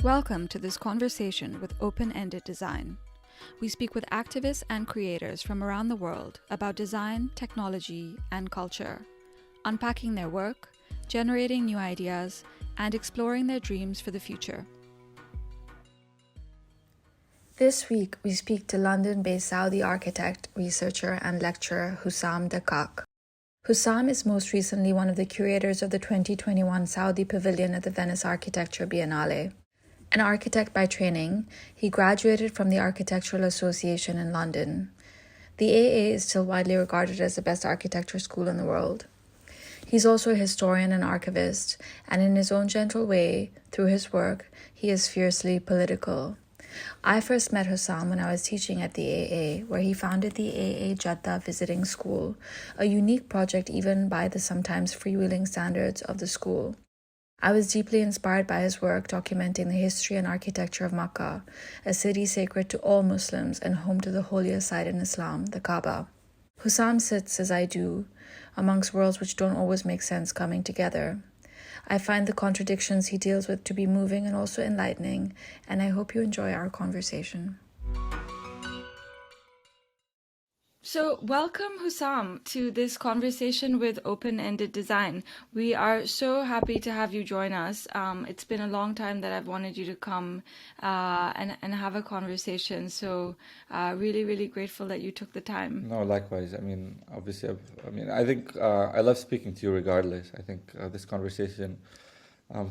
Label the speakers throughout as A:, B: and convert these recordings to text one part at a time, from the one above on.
A: Welcome to this conversation with Open-Ended Design. We speak with activists and creators from around the world about design, technology, and culture, unpacking their work, generating new ideas, and exploring their dreams for the future.
B: This week, we speak to London-based Saudi architect, researcher, and lecturer Hussam Dakkak. Hussam is most recently one of the curators of the 2021 Saudi Pavilion at the Venice Architecture Biennale. An architect by training, he graduated from the Architectural Association in London. The AA is still widely regarded as the best architecture school in the world. He's also a historian and archivist, and in his own gentle way, through his work, he is fiercely political. I first met Hussam when I was teaching at the AA, where he founded the AA Jeddah Visiting School, a unique project even by the sometimes freewheeling standards of the school. I was deeply inspired by his work documenting the history and architecture of Makkah, a city sacred to all Muslims and home to the holiest site in Islam, the Kaaba. Hussam sits, as I do, amongst worlds which don't always make sense coming together. I find the contradictions he deals with to be moving and also enlightening, and I hope you enjoy our conversation.
A: So, welcome, Hussam, to this conversation with Open-Ended Design. We are so happy to have you join us. It's been a long time that I've wanted you to come and have a conversation. So, really grateful that you took the time.
C: No, likewise. I mean, obviously, I think I love speaking to you regardless. I think this conversation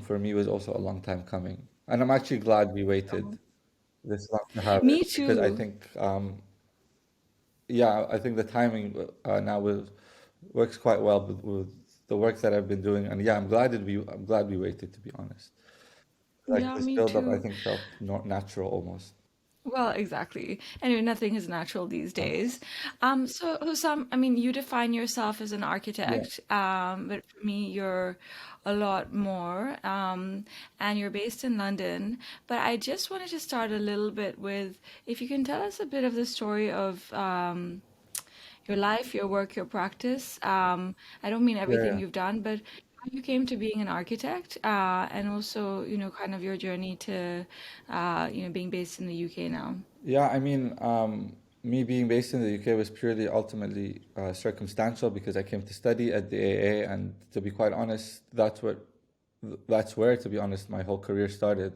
C: for me was also a long time coming. And I'm actually glad we waited this long to have
A: Me
C: it because I
A: too.
C: think, I think the timing now works quite well with the work that I've been doing. And yeah, I'm glad we waited, to be honest. Like
A: Yeah,
C: this
A: me
C: build up, I
A: too.
C: think felt natural almost.
A: Well, exactly. Anyway, nothing is natural these
C: Uh,
A: days. So Hussam, I mean, you define yourself as an
C: yeah.
A: architect, but for me, you're a lot more, and you're based in London. But I just wanted to start a little bit with, if you can tell us a bit of the story of your life, your work, your practice. I don't mean
C: Yeah.
A: everything
C: Yeah.
A: you've done, but how you came to being an architect, and also, kind of your journey to, being based in the UK now.
C: Yeah, I mean, me being based in the UK was purely ultimately circumstantial because I came to study at the AA, and to be quite honest, that's where, to be honest, my whole career started.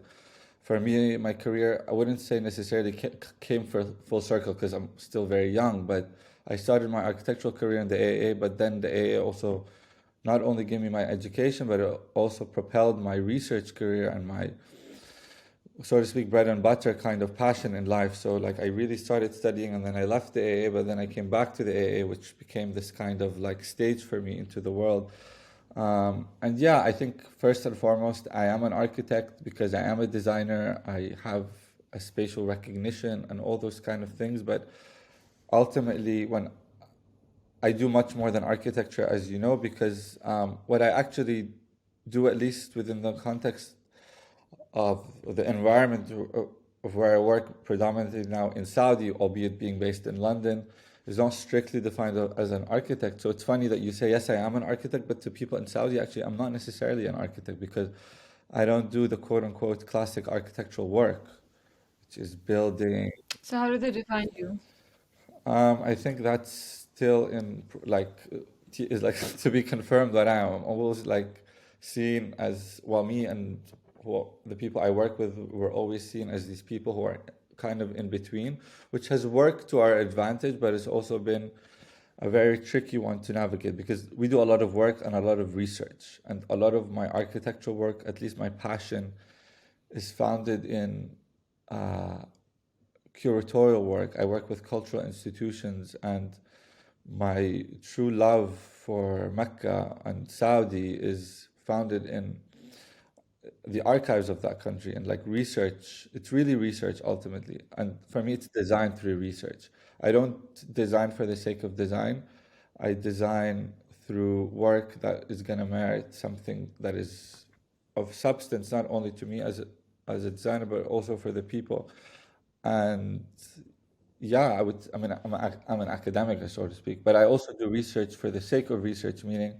C: For me, my career, I wouldn't say necessarily came for full circle because I'm still very young, but I started my architectural career in the AA, but then the AA also not only gave me my education, but it also propelled my research career and my, so to speak, bread and butter kind of passion in life. So like I really started studying and then I left the AA, but then I came back to the AA, which became this kind of like stage for me into the world. And yeah, I think first and foremost, I am an architect because I am a designer. I have a spatial recognition and all those kind of things. But ultimately, when I do much more than architecture, as you know, because what I actually do, at least within the context of the environment of where I work predominantly now in Saudi, albeit being based in London, is not strictly defined as an architect. So it's funny that you say, yes, I am an architect, but to people in Saudi, actually, I'm not necessarily an architect because I don't do the quote unquote classic architectural work, which is building.
A: So how do they define you?
C: I think that's still in like is like to be confirmed. That I'm always like seen as, well, me and the people I work with were always seen as these people who are kind of in between, which has worked to our advantage, but it's also been a very tricky one to navigate because we do a lot of work and a lot of research, and a lot of my architectural work, at least my passion, is founded in uh, curatorial work. I work with cultural institutions, and my true love for Mecca and Saudi is founded in the archives of that country and like research. It's really research ultimately. And for me, it's design through research. I don't design for the sake of design. I design through work that is going to merit something that is of substance, not only to me as a designer, but also for the people. And yeah, I'm an academic, so to speak, but I also do research for the sake of research, meaning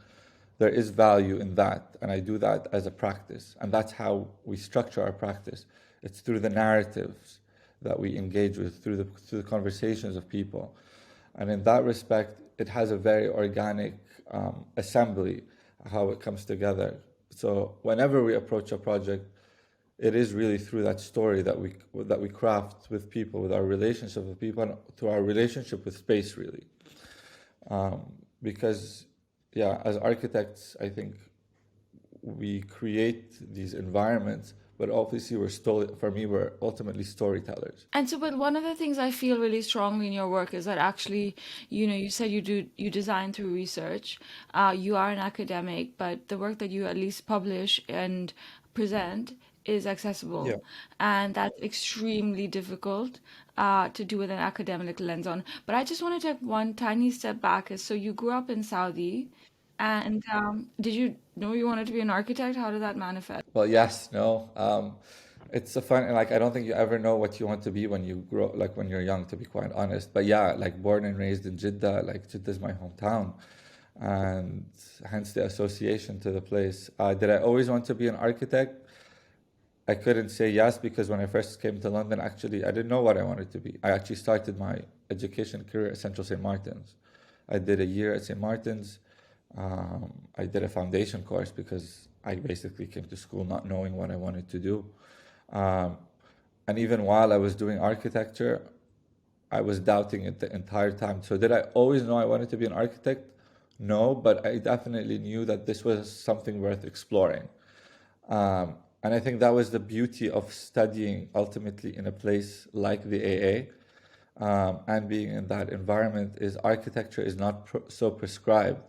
C: there is value in that, and I do that as a practice, and that's how we structure our practice. It's through the narratives that we engage with, through the conversations of people, and in that respect, it has a very organic assembly, how it comes together. So whenever we approach a project, it is really through that story that we craft with people, with our relationship with people, and through our relationship with space, really. Because, yeah, as architects, I think we create these environments, but obviously we're ultimately storytellers.
A: And so, but one of the things I feel really strongly in your work is that actually, you said you design through research. You are an academic, but the work that you at least publish and present is
C: Yeah.
A: accessible, and that's extremely difficult to do with an academic lens on. But I just want to take one tiny step back. Is so you grew up in Saudi, and did you know you wanted to be an architect? How did that manifest?
C: Well, yes, no. It's a fun, like, I don't think you ever know what you want to be when you grow, like when you're young, to be quite honest. But yeah, like born and raised in Jeddah, like Jeddah is my hometown, and hence the association to the place. Did I always want to be an architect? I couldn't say yes, because when I first came to London, actually, I didn't know what I wanted to be. I actually started my education career at Central St. Martin's. I did a year at St. Martin's. I did a foundation course because I basically came to school not knowing what I wanted to do. Um, and even while I was doing architecture, I was doubting it the entire time. So did I always know I wanted to be an architect? No, but I definitely knew that this was something worth exploring. And I think that was the beauty of studying ultimately in a place like the AA, and being in that environment, is architecture is not so prescribed.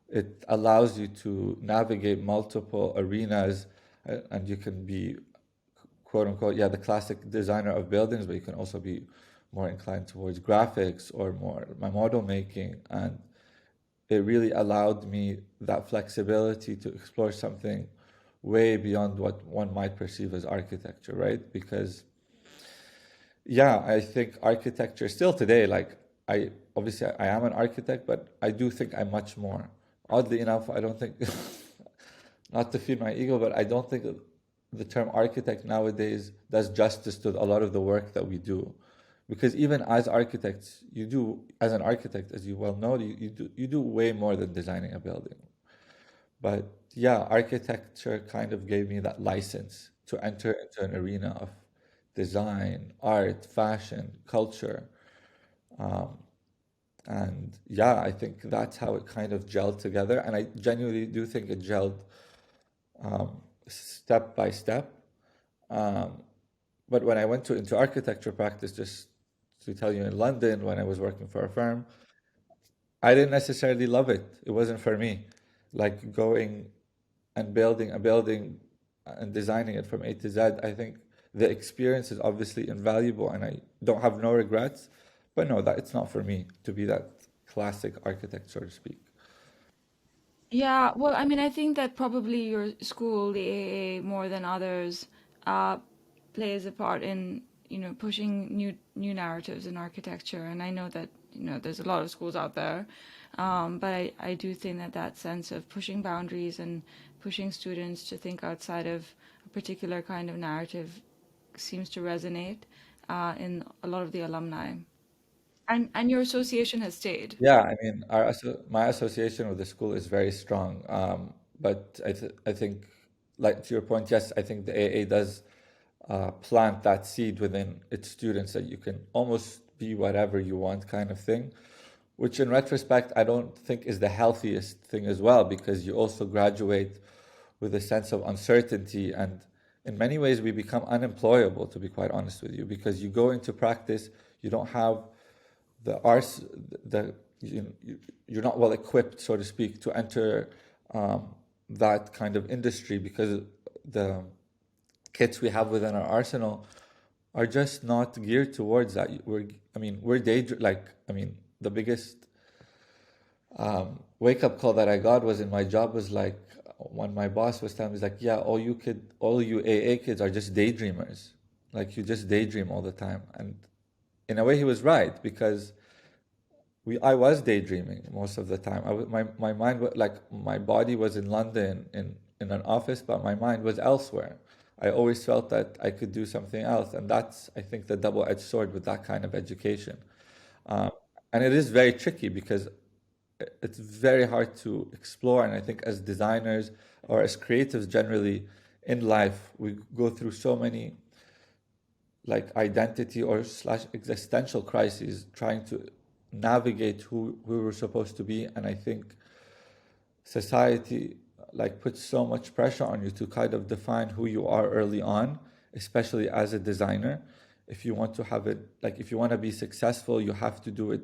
C: It allows you to navigate multiple arenas, and you can be, quote unquote, yeah, the classic designer of buildings, but you can also be more inclined towards graphics or more my model making. And it really allowed me that flexibility to explore something way beyond what one might perceive as architecture, right? Because, yeah, I think architecture still today, like, I am an architect, but I do think I'm much more. Oddly enough, I don't think, not to feed my ego, but I don't think the term architect nowadays does justice to a lot of the work that we do. Because even as architects, as an architect, as you well know, you do way more than designing a building. But yeah, architecture kind of gave me that license to enter into an arena of design, art, fashion, culture. Um, and yeah, I think that's how it kind of gelled together. And I genuinely do think it gelled step by step. Um, but when I went into architecture practice, just to tell you, in London, when I was working for a firm, I didn't necessarily love it. It wasn't for me. Like going and building a building and designing it from A to Z, I think the experience is obviously invaluable, and I don't have no regrets. But no, that it's not for me to be that classic architect, so to speak.
A: Yeah, well, I mean, I think that probably your school, the AA, more than others, uh, plays a part in, pushing new narratives in architecture. And I know that, there's a lot of schools out there, but I do think that that sense of pushing boundaries and pushing students to think outside of a particular kind of narrative seems to resonate in a lot of the alumni. And your association has stayed.
C: Yeah, I mean, my association with the school is very strong. But I think, like to your point, yes, I think the AA does plant that seed within its students that you can almost be whatever you want, kind of thing, which in retrospect, I don't think is the healthiest thing as well, because you also graduate with a sense of uncertainty. And in many ways, we become unemployable, to be quite honest with you, because you go into practice, you don't have the arts, you're not well equipped, so to speak, to enter that kind of industry, because the kits we have within our arsenal are just not geared towards that. We're the biggest wake up call that I got was in my job was like when my boss was telling me, he's like, yeah, all you AA kids are just daydreamers. Like, you just daydream all the time. And in a way, he was right, because I was daydreaming most of the time. My mind was like, my body was in London in an office, but my mind was elsewhere. I always felt that I could do something else, and that's, I think, the double-edged sword with that kind of education. Um, and it is very tricky because it's very hard to explore. And I think as designers or as creatives generally in life, we go through so many like identity or slash existential crises trying to navigate who we were supposed to be. And I think society like puts so much pressure on you to kind of define who you are early on, especially as a designer. If you want to have it, like if you want to be successful, you have to do it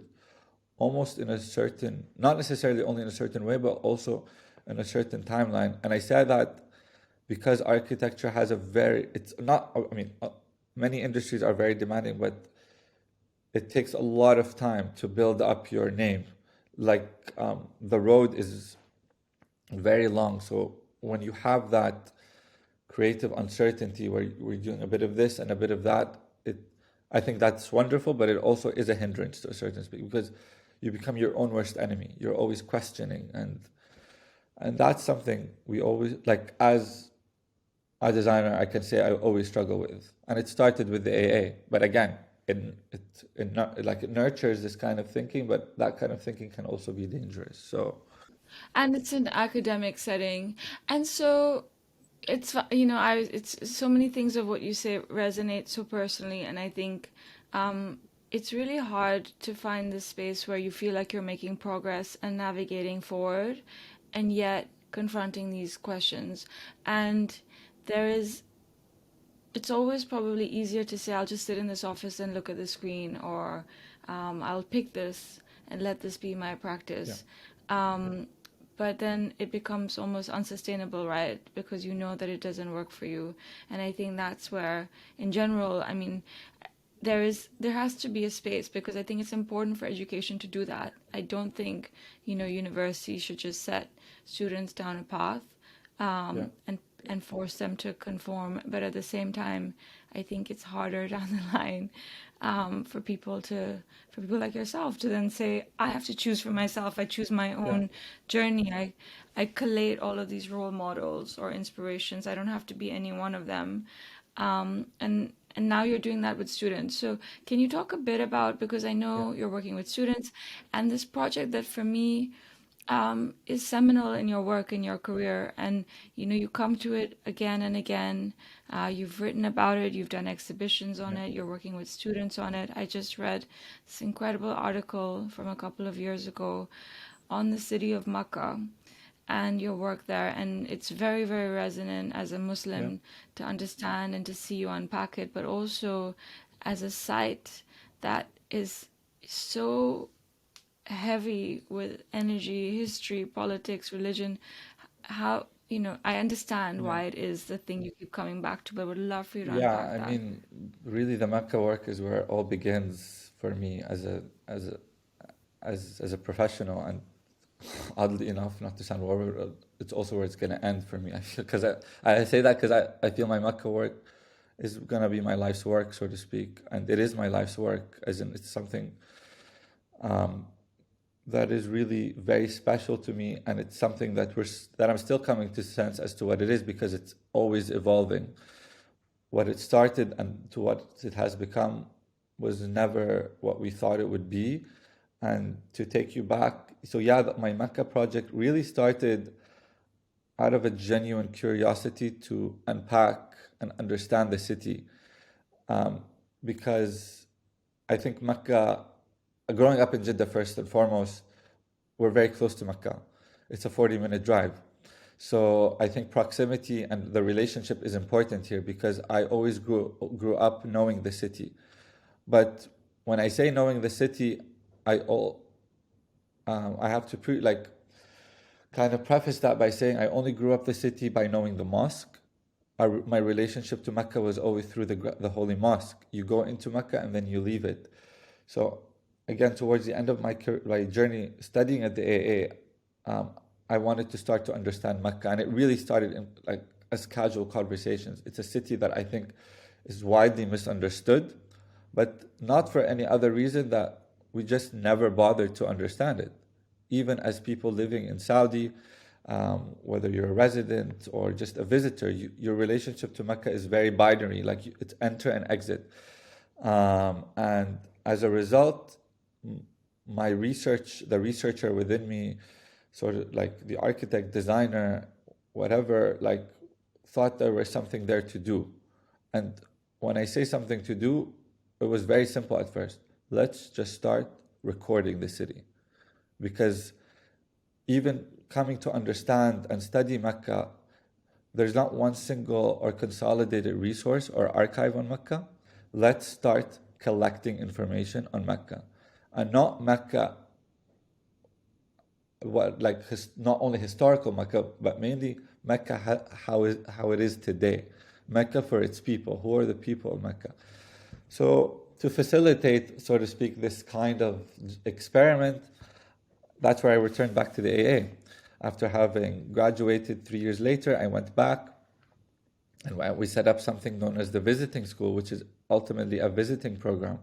C: almost in a certain, not necessarily only in a certain way, but also in a certain timeline. And I say that because architecture has a very, it's not, I mean, many industries are very demanding, but it takes a lot of time to build up your name. Like the road is very long. So when you have that creative uncertainty where we're doing a bit of this and a bit of that, I think that's wonderful, but it also is a hindrance to a certain speed because you become your own worst enemy. You're always questioning, and that's something we always, like as a designer, I can say I always struggle with. And it started with the AA, but again, it nurtures this kind of thinking, but that kind of thinking can also be dangerous. So
A: And it's an academic setting. And so it's so many things of what you say resonate so personally, and I think it's really hard to find this space where you feel like you're making progress and navigating forward, and yet confronting these questions. And there is, it's always probably easier to say, I'll just sit in this office and look at the screen, or I'll pick this and let this be my
C: yeah,
A: practice. Um, but then it becomes almost unsustainable, right? Because you know that it doesn't work for you. And I think that's where, in general, I mean, there has to be a space, because I think it's important for education to do that. I don't think, universities should just set students down a path,
C: yeah,
A: and force them to conform. But at the same time, I think it's harder down the line, for people like yourself to then say, I have to choose for myself. I choose my
C: yeah,
A: own journey. I collate all of these role models or inspirations. I don't have to be any one of them. And now you're doing that with students. So can you talk a bit about, because I
C: yeah,
A: know you're working with students, and this project that for me is seminal in your work, in your career, and you come to it again and again. You've written about it, you've done exhibitions on
C: yeah,
A: it, you're working with students on it. I just read this incredible article from a couple of years ago on the city of Makkah and your work there, and it's very, very resonant as a
C: yeah,
A: Muslim to understand and to see you unpack it, but also as a site that is so heavy with energy, history, politics, religion. How, I understand
C: yeah.
A: why it is the thing you keep coming back to, but would love for you to
C: Yeah,
A: unpack
C: I
A: that.
C: mean, really, the Mecca work is where it all begins for me as a professional, and oddly enough, not to sound worried, it's also where it's gonna end for me. I feel because I say that because I feel my Mecca work is gonna be my life's work, so to speak, and it is my life's work, as in it's something um, that is really very special to me, and it's something that I'm still coming to sense as to what it is because it's always evolving. What it started and to what it has become was never what we thought it would be. And to take you back, so yeah, my Mecca project really started out of a genuine curiosity to unpack and understand the city. Um, because I think Mecca, growing up in Jeddah first and foremost, we're very close to Mecca. It's a 40-minute drive. So I think proximity and the relationship is important here because I always grew up knowing the city. But when I say knowing the city, I all I have to kind of preface that by saying I only grew up the city by knowing the mosque. My relationship to Mecca was always through the holy mosque. You go into Mecca and then you leave it. So again, towards the end of my journey studying at the AA, I wanted to start to understand Mecca, and it really started in like as casual conversations. It's a city that I think is widely misunderstood, but not for any other reason that we just never bothered to understand it. Even as people living in Saudi, whether you're a resident or just a visitor, your relationship to Mecca is very binary, like it's enter and exit. And as a result, my research, the researcher within me, sort of like the architect, designer, whatever, like thought there was something there to do. And when I say something to do, it was very simple at first. Let's just start recording the city. Because even coming to understand and study Mecca, there's not one single or consolidated resource or archive on Mecca. Let's start collecting information on Mecca. And not Mecca, not only historical Mecca, but mainly Mecca how it is today. Mecca for its people. Who are the people of Mecca? So to facilitate, so to speak, this kind of experiment, that's where I returned back to the AA. After having graduated 3 years later, I went back and we set up something known as the Visiting School, which is ultimately a visiting program.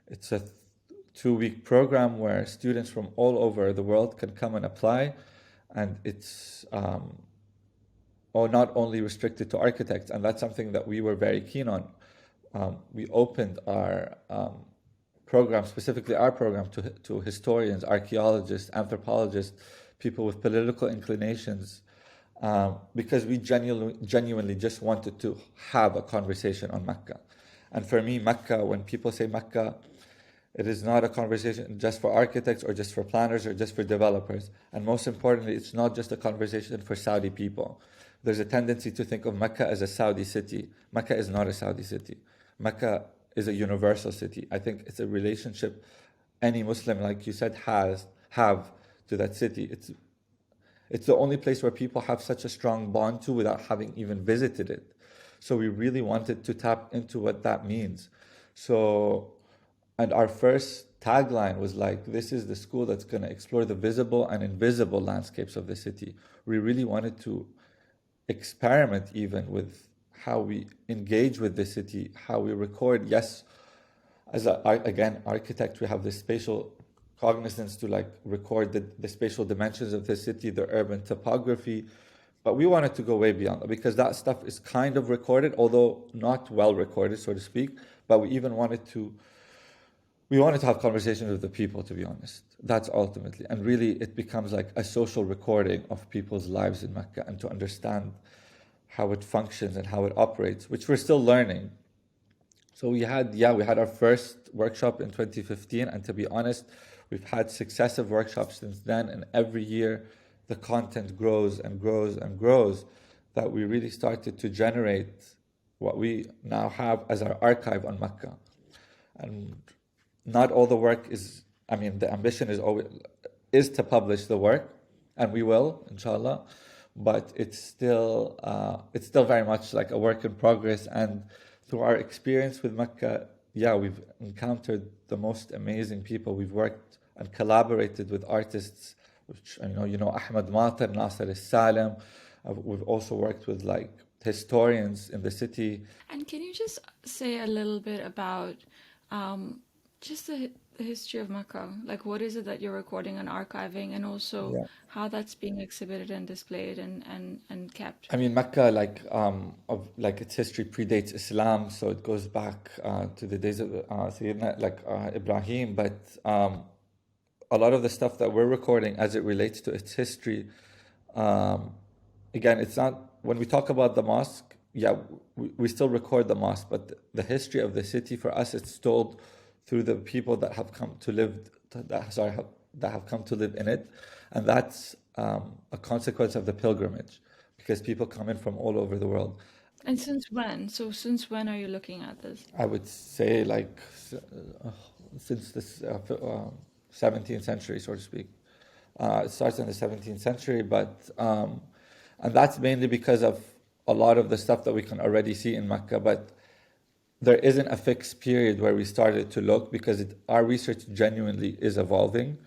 C: It's a 2-week program where students from all over the world can come and apply, and it's not only restricted to architects, and that's something that we were very keen on. We opened our program, specifically our program, to historians, archaeologists, anthropologists, people with political inclinations, because we genuinely just wanted to have a conversation on Mecca. And for me, Mecca, when people say Mecca, it is not a conversation just for architects or just for planners or just for developers. And most importantly, it's not just a conversation for Saudi people. There's a tendency to think of Mecca as a Saudi city. Mecca is not a Saudi city. Mecca is a universal city. I think it's a relationship any Muslim, like you said, have to that city. It's the only place where people have such a strong bond to without having even visited it. So we really wanted to tap into what that means. And our first tagline was like, this is the school that's going to explore the visible and invisible landscapes of the city. We really wanted to experiment even with how we engage with the city, how we record. Yes, as again, architect, we have this spatial cognizance to like record the spatial dimensions of the city, the urban topography, but we wanted to go way beyond that because that stuff is kind of recorded, although not well recorded, so to speak. But we wanted to have conversations with the people, to be honest. That's ultimately, and really it becomes like a social recording of people's lives in Mecca and to understand how it functions and how it operates, which we're still learning. So we had our first workshop in 2015, and to be honest, we've had successive workshops since then, and every year the content grows and grows and grows, that we really started to generate what we now have as our archive on Mecca. And not all the work the ambition is to publish the work, and we will, inshallah, but it's still very much like a work in progress. And through our experience with Mecca, we've encountered the most amazing people. We've worked and collaborated with artists, which Ahmed Mater, Nasser Salim. We've also worked with like historians in the city.
A: And can you just say a little bit about just the history of Mecca? Like, what is it that you're recording and archiving, and also how that's being exhibited and displayed and kept?
C: Mecca, its history predates Islam, so it goes back to the days of Sayyidina, Ibrahim. But a lot of the stuff that we're recording as it relates to its history, again, it's not, when we talk about the mosque, we still record the mosque, but the history of the city for us, it's told through the people that have come to live in it, and that's a consequence of the pilgrimage, because people come in from all over the world.
A: And since when? So since when are you looking at this?
C: I would say since the 17th century, so to speak. It starts in the 17th century, but and that's mainly because of a lot of the stuff that we can already see in Mecca, but there isn't a fixed period where we started to look, because our research genuinely is evolving.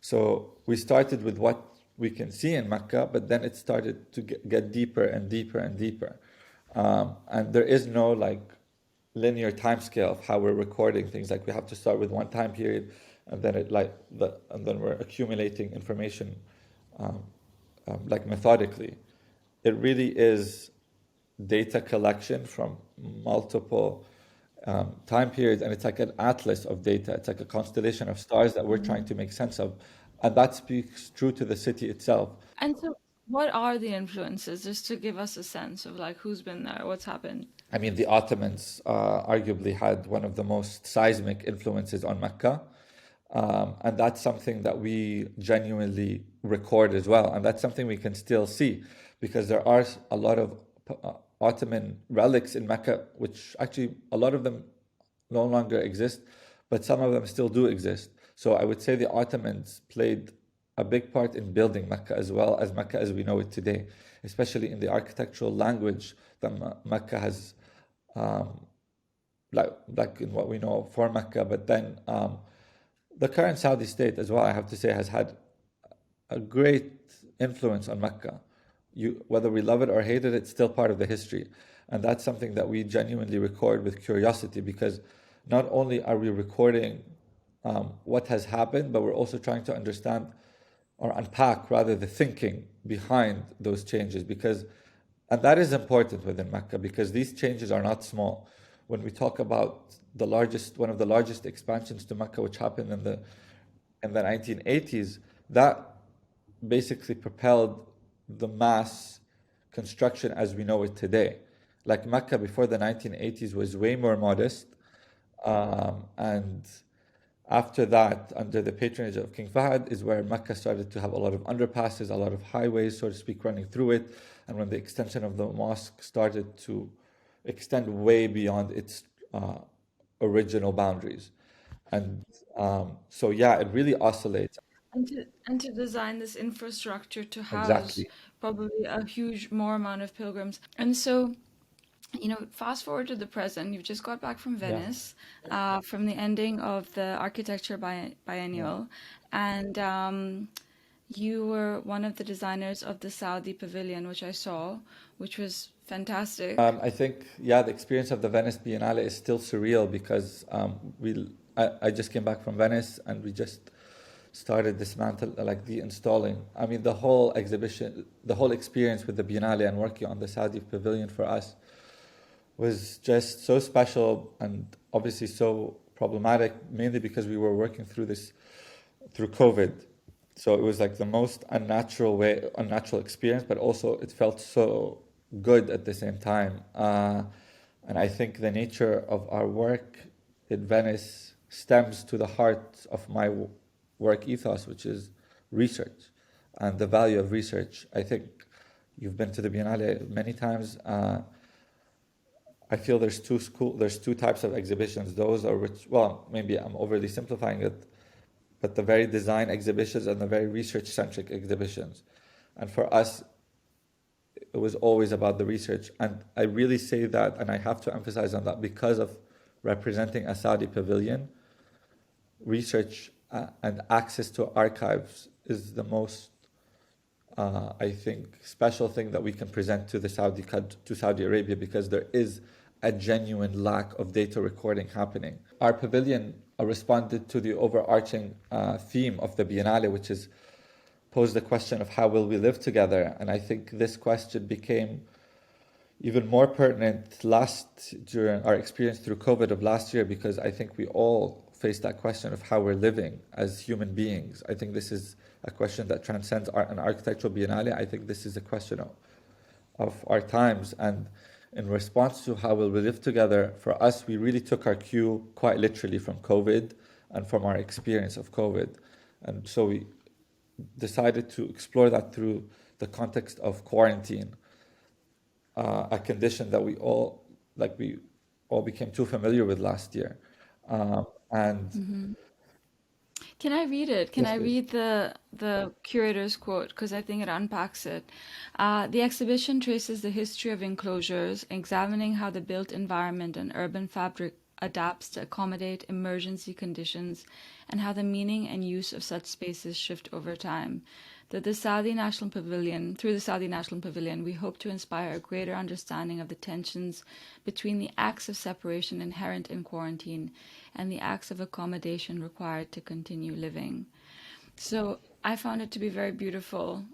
C: So we started with what we can see in Mecca, but then it started to get deeper and deeper and deeper. And there is no linear time scale of how we're recording things. Like, we have to start with one time period and then and then we're accumulating information like methodically. It really is data collection from multiple time periods, and it's like an atlas of data. It's like a constellation of stars that we're trying to make sense of, and that speaks true to the city itself.
A: And so, what are the influences, just to give us a sense of like who's been there, what's happened?
C: I mean, the Ottomans arguably had one of the most seismic influences on Mecca. And that's something that we genuinely record as well. And that's something we can still see because there are a lot of Ottoman relics in Mecca, which actually a lot of them no longer exist, but some of them still do exist. So I would say the Ottomans played a big part in building Mecca as well as Mecca as we know it today, especially in the architectural language that Mecca has, like in what we know for Mecca. But then the current Saudi state as well, I have to say, has had a great influence on Mecca. Whether we love it or hate it, it's still part of the history. And that's something that we genuinely record with curiosity because not only are we recording what has happened, but we're also trying to understand or unpack rather the thinking behind those changes and that is important within Mecca because these changes are not small. When we talk about one of the largest expansions to Mecca, which happened in the 1980s, that basically propelled the mass construction as we know it today. Like Mecca before the 1980s was way more modest, and after that, under the patronage of King Fahd, is where Mecca started to have a lot of underpasses, a lot of highways, so to speak, running through it. And when the extension of the mosque started to extend way beyond its original boundaries. And so, yeah, it really oscillates.
A: And to design this infrastructure to house
C: Exactly.
A: probably a huge more amount of pilgrims. And so, fast forward to the present, you've just got back from
C: Yeah.
A: Venice, from the ending of the architecture
C: Yeah.
A: biennial, and you were one of the designers of the Saudi Pavilion, which I saw, which was fantastic.
C: I think, yeah, the experience of the Venice Biennale is still surreal because I just came back from Venice and we just started like the installing. I mean, the whole exhibition, the whole experience with the Biennale and working on the Saudi Pavilion for us was just so special and obviously so problematic, mainly because we were working through COVID. So it was like the most unnatural experience, but also it felt so good at the same time. And I think the nature of our work in Venice stems to the heart of my work ethos, which is research and the value of research. I think you've been to the Biennale many times. I feel there's two types of exhibitions. Those are maybe I'm overly simplifying it, but the very design exhibitions and the very research-centric exhibitions. And for us, it was always about the research. And I really say that, and I have to emphasize on that because of representing a Saudi pavilion, research and access to archives is the most, I think, special thing that we can present to Saudi Arabia because there is a genuine lack of data recording happening. Our pavilion responded to the overarching theme of the Biennale, which is pose the question of how will we live together? And I think this question became even more pertinent during our experience through COVID of last year, because I think we all face that question of how we're living as human beings. I think this is a question that transcends an architectural biennale. I think this is a question of our times. And in response to how will we live together, for us, we really took our cue quite literally from COVID and from our experience of COVID. And so we decided to explore that through the context of quarantine, a condition that we all became too familiar with last year. And
A: Can I read it? Can
C: yes,
A: I
C: please.
A: read the curator's quote? Because I think it unpacks it. The exhibition traces the history of enclosures, examining how the built environment and urban fabric adapts to accommodate emergency conditions and how the meaning and use of such spaces shift over time. that the Saudi National Pavilion, through the Saudi National Pavilion, we hope to inspire a greater understanding of the tensions between the acts of separation inherent in quarantine and the acts of accommodation required to continue living. So I found it to be very beautiful.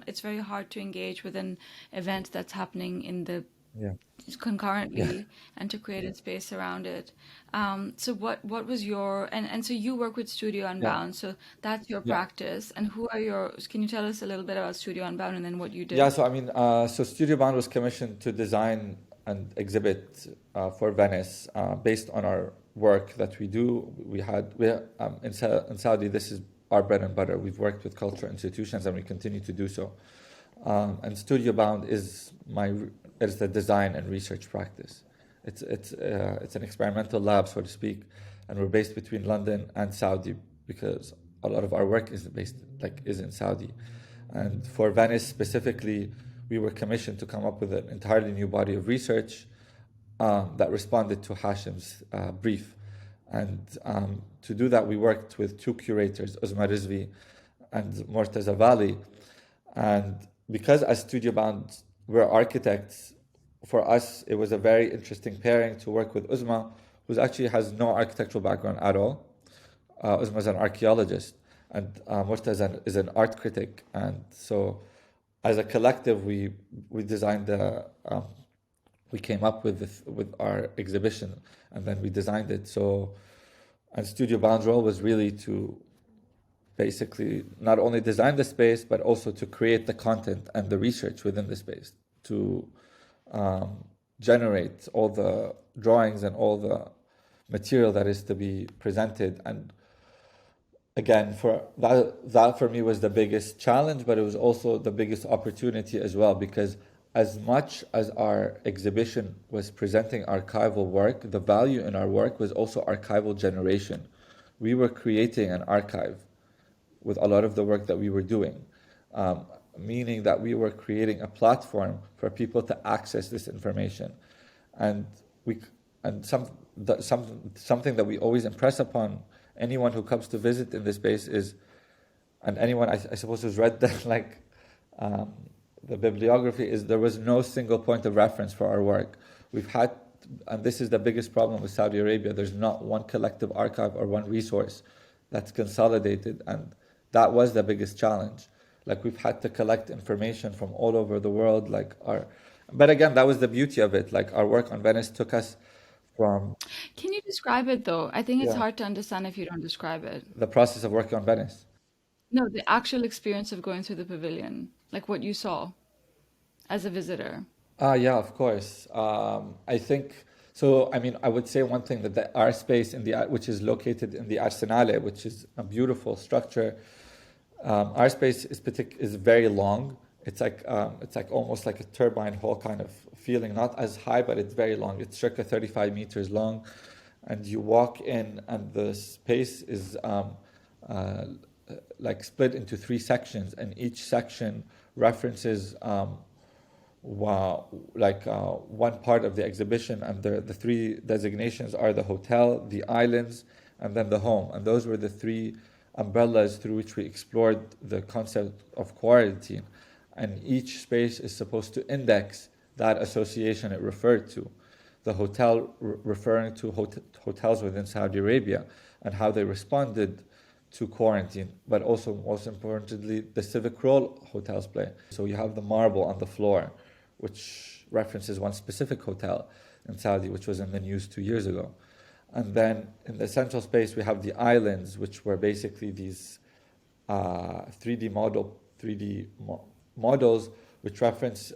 A: It's very hard to engage with an event that's happening in the
C: Yeah.
A: concurrently and to create a space around it. So what was your and so you work with Studio
C: Yeah.
A: Unbound, so that's your
C: Yeah.
A: practice. And who are your, can you tell us a little bit about Studio Unbound and then what you
C: Yeah,
A: did?
C: so I mean, so Studio Bound was commissioned to design and exhibit for Venice based on our work that we do. In Saudi, this is our bread and butter. We've worked with cultural institutions and we continue to do so. And Studio Bound is the design and research practice. It's an experimental lab, so to speak, and we're based between London and Saudi because a lot of our work is in Saudi. And for Venice specifically, we were commissioned to come up with an entirely new body of research that responded to Hashim's brief. And to do that, we worked with two curators, Uzma Rizvi and Mortaza Vali. And because as Studio Bound, we're architects, for us, it was a very interesting pairing to work with Uzma, who actually has no architectural background at all. Uzma is an archaeologist, and Mortaza is an art critic. And so, as a collective, we designed we came up with our exhibition, and then we designed it. So, and Studio Bound's role was really to basically not only design the space, but also to create the content and the research within the space, to generate all the drawings and all the material that is to be presented. And again, for that for me was the biggest challenge, but it was also the biggest opportunity as well, because as much as our exhibition was presenting archival work, the value in our work was also archival generation. We were creating an archive with a lot of the work that we were doing, meaning that we were creating a platform for people to access this information. And something that we always impress upon anyone who comes to visit in this space is, and anyone I suppose who's read the bibliography, is there was no single point of reference for our work. We've had, and this is the biggest problem with Saudi Arabia, there's not one collective archive or one resource that's consolidated, and that was the biggest challenge. Like, we've had to collect information from all over the world, but again, that was the beauty of it. Like, our work on Venice took us from,
A: Can you describe it though? I think it's
C: yeah,
A: hard to understand if you don't describe it.
C: the process of working on Venice.
A: No, the actual experience of going through the pavilion, like what you saw as a visitor.
C: Yeah, of course. I think so. I mean, I would say one thing, that our space which is located in the Arsenale, which is a beautiful structure. Our space is very long. It's like almost like a turbine hall kind of feeling. Not as high, but it's very long. It's circa 35 meters long, and you walk in, and the space is like split into three sections, and each section references one part of the exhibition, and the three designations are the hotel, the islands, and then the home. And those were the three umbrellas through which we explored the concept of quarantine. And each space is supposed to index that association it referred to. The hotel referring to hotels within Saudi Arabia and how they responded to quarantine, but also, most importantly, the civic role hotels play. So you have the marble on the floor, which references one specific hotel in Saudi, which was in the news 2 years ago. And then in the central space, we have the islands, which were basically these 3D models, which reference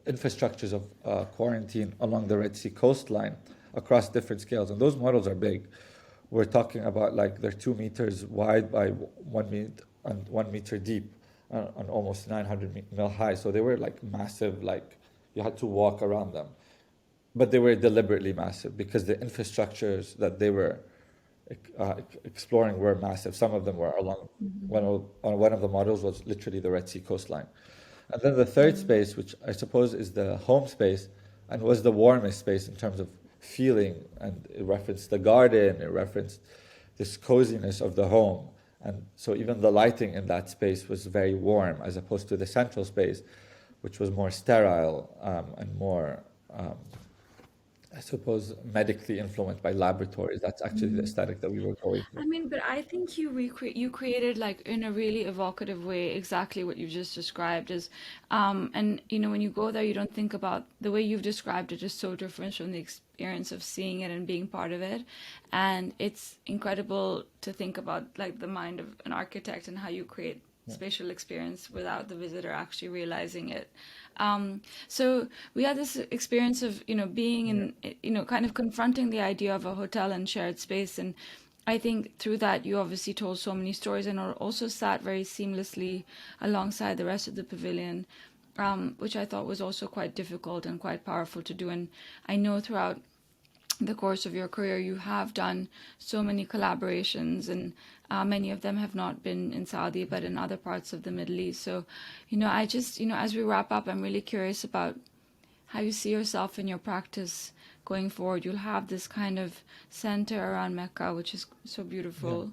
C: infrastructures of quarantine along the Red Sea coastline across different scales. And those models are big. We're talking about, like, they're 2 meters wide by 1 meter and 1 meter deep, and almost 900 mil high. So they were like massive, like you had to walk around them. But they were deliberately massive because the infrastructures that they were exploring were massive. Some of them were along, one of the models was literally the Red Sea coastline. And then the third space, which I suppose is the home space, and was the warmest space in terms of feeling, and it referenced the garden, it referenced this coziness of the home. And so even the lighting in that space was very warm, as opposed to the central space, which was more sterile and more, I suppose, medically influenced by laboratories. That's actually the aesthetic that we were going for.
A: I mean, but I think you created like in a really evocative way exactly what you just described is, and you know when you go there you don't think about the way you've described it is so different from the experience of seeing it and being part of it, and it's incredible to think about like the mind of an architect and how you create spatial experience without the visitor actually realizing it. So we had this experience of, you know, being in, you know, kind of confronting the idea of a hotel and shared space. And I think through that, you obviously told so many stories and also sat very seamlessly alongside the rest of the pavilion, which I thought was also quite difficult and quite powerful to do. And I know throughout the course of your career, you have done so many collaborations, and many of them have not been in Saudi, but in other parts of the Middle East. So, you know, I just, you know, as we wrap up, I'm really curious about how you see yourself in your practice going forward. You'll have this kind of center around Mecca, which is so
C: Yeah.
A: beautiful.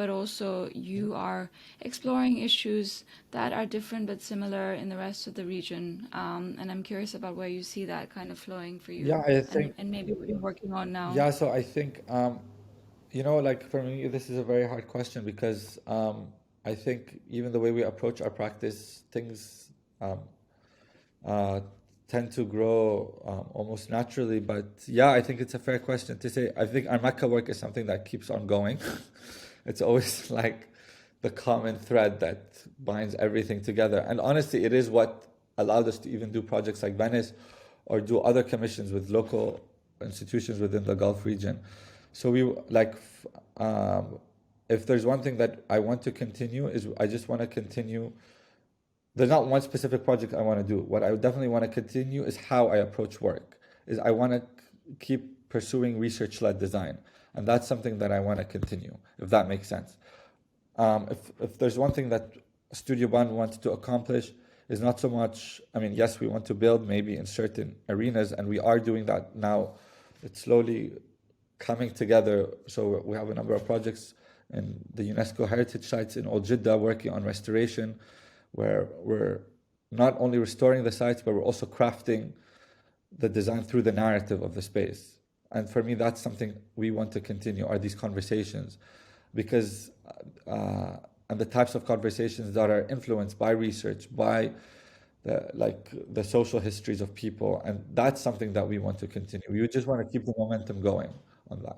A: But also you are exploring issues that are different but similar in the rest of the region. And I'm curious about where you see that kind of flowing for
C: Yeah,
A: you
C: I think,
A: and maybe what you're working on now.
C: yeah, so I think, you know, like for me, this is a very hard question because I think even the way we approach our practice, things um, uh, tend to grow almost naturally. But yeah, I think it's a fair question to say. I think our Mecca work is something that keeps on going. It's always like the common thread that binds everything together. And honestly, it is what allowed us to even do projects like Venice or do other commissions with local institutions within the Gulf region. So we like, if there's one thing that I want to continue is I just want to continue. There's not one specific project I want to do. What I definitely want to continue is how I approach work. Is I want to keep pursuing research-led design, and that's something that I want to continue. If that makes sense. If there's one thing that Studio Bond wants to accomplish is not so much. I mean, yes, we want to build maybe in certain arenas, and we are doing that now. It's slowly coming together. So we have a number of projects in the UNESCO heritage sites in Old Jeddah working on restoration, where we're not only restoring the sites, but we're also crafting the design through the narrative of the space. And for me, that's something we want to continue, are these conversations, because and the types of conversations that are influenced by research, by the social histories of people, and that's something that we want to continue. We just want to keep the momentum going on that.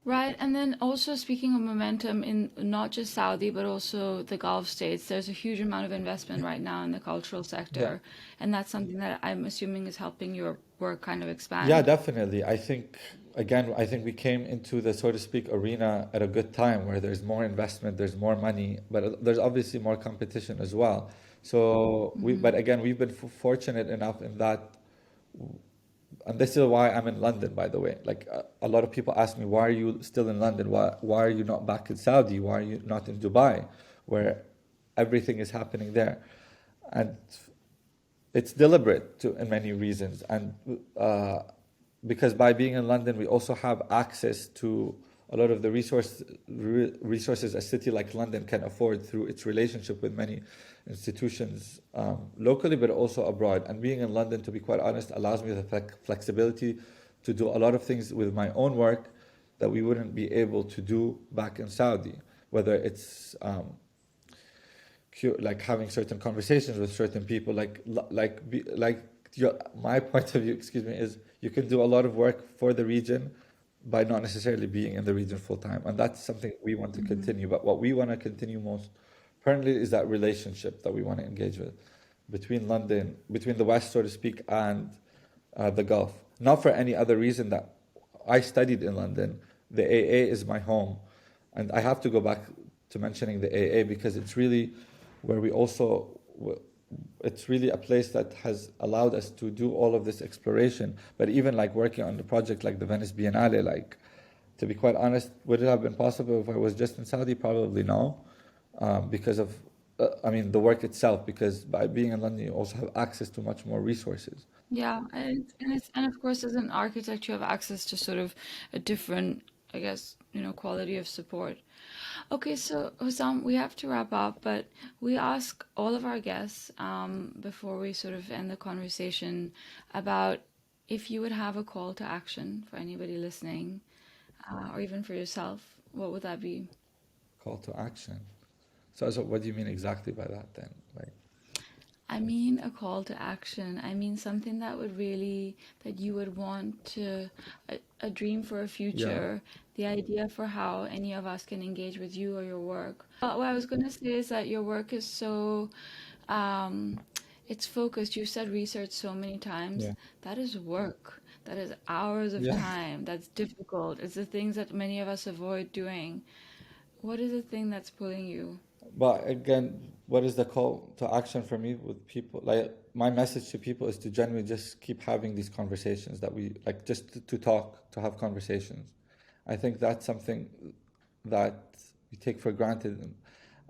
A: Right, and then also speaking of momentum in not just Saudi but also the Gulf states, there's a huge amount of investment right now in the cultural
C: Yeah.
A: sector, and that's something that I'm assuming is helping your work kind of
C: Yeah,
A: expand.
C: definitely. I think, again, I think we came into the, so to speak, arena at a good time where there's more investment, there's more money, but there's obviously more competition as well. So but again, we've been fortunate enough in that, and this is why I'm in London, by the way. Like a lot of people ask me, why are you still in London? Why are you not back in Saudi? Why are you not in Dubai, where everything is happening there? And it's deliberate in many reasons, and because by being in London, we also have access to a lot of the resources a city like London can afford through its relationship with many institutions locally, but also abroad. And being in London, to be quite honest, allows me the flexibility to do a lot of things with my own work that we wouldn't be able to do back in Saudi, whether it's like having certain conversations with certain people, my point of view, excuse me, is you can do a lot of work for the region by not necessarily being in the region full time, and that's something we want to continue. But what we want to continue most currently is that relationship that we want to engage with between London, between the West, so to speak, and the Gulf. Not for any other reason that I studied in London. The AA is my home, and I have to go back to mentioning the AA because it's really where we also, it's really a place that has allowed us to do all of this exploration. But even like working on the project like the Venice Biennale, like, to be quite honest, would it have been possible if I was just in Saudi? Probably no, because of, I mean, the work itself, because by being in London, you also have access to much more resources.
A: Yeah, and of course, as an architect, you have access to sort of a different, I guess, you know, quality of support. Okay, so Hussam, we have to wrap up, but we ask all of our guests before we sort of end the conversation about if you would have a call to action for anybody listening, or even for yourself, what would that be?
C: Call to action. So what do you mean exactly by that then? Like,
A: I mean, a call to action. I mean, something that would really, that you would want to, a dream for a
C: yeah,
A: future, the idea for how any of us can engage with you or your work. What I was going to say is that your work is so, um, it's focused. You said research so many times.
C: yeah,
A: That is work. That is hours of
C: yeah.
A: time. That's difficult. It's the things that many of us avoid doing. What is the thing that's pulling you?
C: But again, what is the call to action for me with people? Like, my message to people is to genuinely just keep having these conversations that we like, just to talk, to have conversations. I think that's something that we take for granted.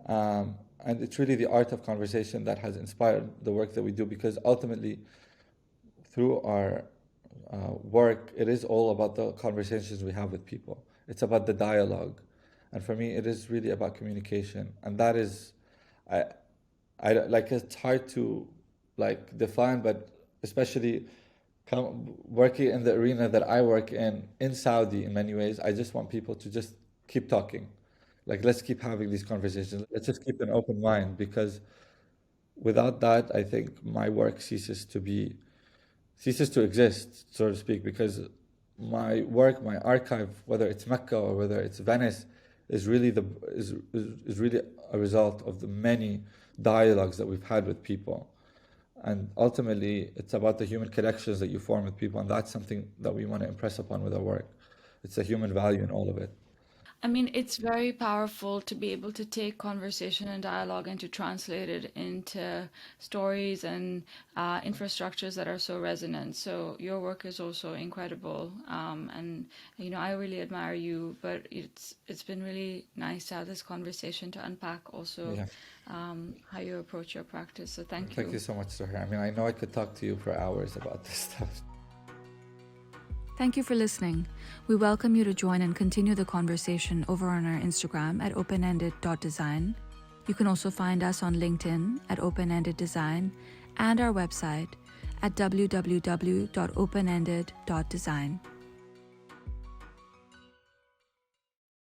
C: And it's really the art of conversation that has inspired the work that we do, because ultimately, through our work, it is all about the conversations we have with people. It's about the dialogue. And for me, it is really about communication. And that is, I, like, it's hard to like define, but especially working in the arena that I work in Saudi, in many ways, I just want people to just keep talking. Like, let's keep having these conversations. Let's just keep an open mind, because without that, I think my work ceases to exist, so to speak, because my work, my archive, whether it's Mecca or whether it's Venice, is really is really a result of the many dialogues that we've had with people. And ultimately, it's about the human connections that you form with people, and that's something that we want to impress upon with our work. It's a human value in all of it.
A: I mean, it's very powerful to be able to take conversation and dialogue and to translate it into stories and infrastructures that are so resonant. So your work is also incredible, and you know I really admire you. But it's been really nice to have this conversation to unpack also
C: Yeah.
A: how you approach your practice. So thank
C: Thank you
A: you.
C: so much, Sahar. I mean, I know I could talk to you for hours about this stuff.
B: Thank you for listening. We welcome you to join and continue the conversation over on our Instagram at openended.design. You can also find us on LinkedIn at Open-Ended Design and our website at www.openended.design.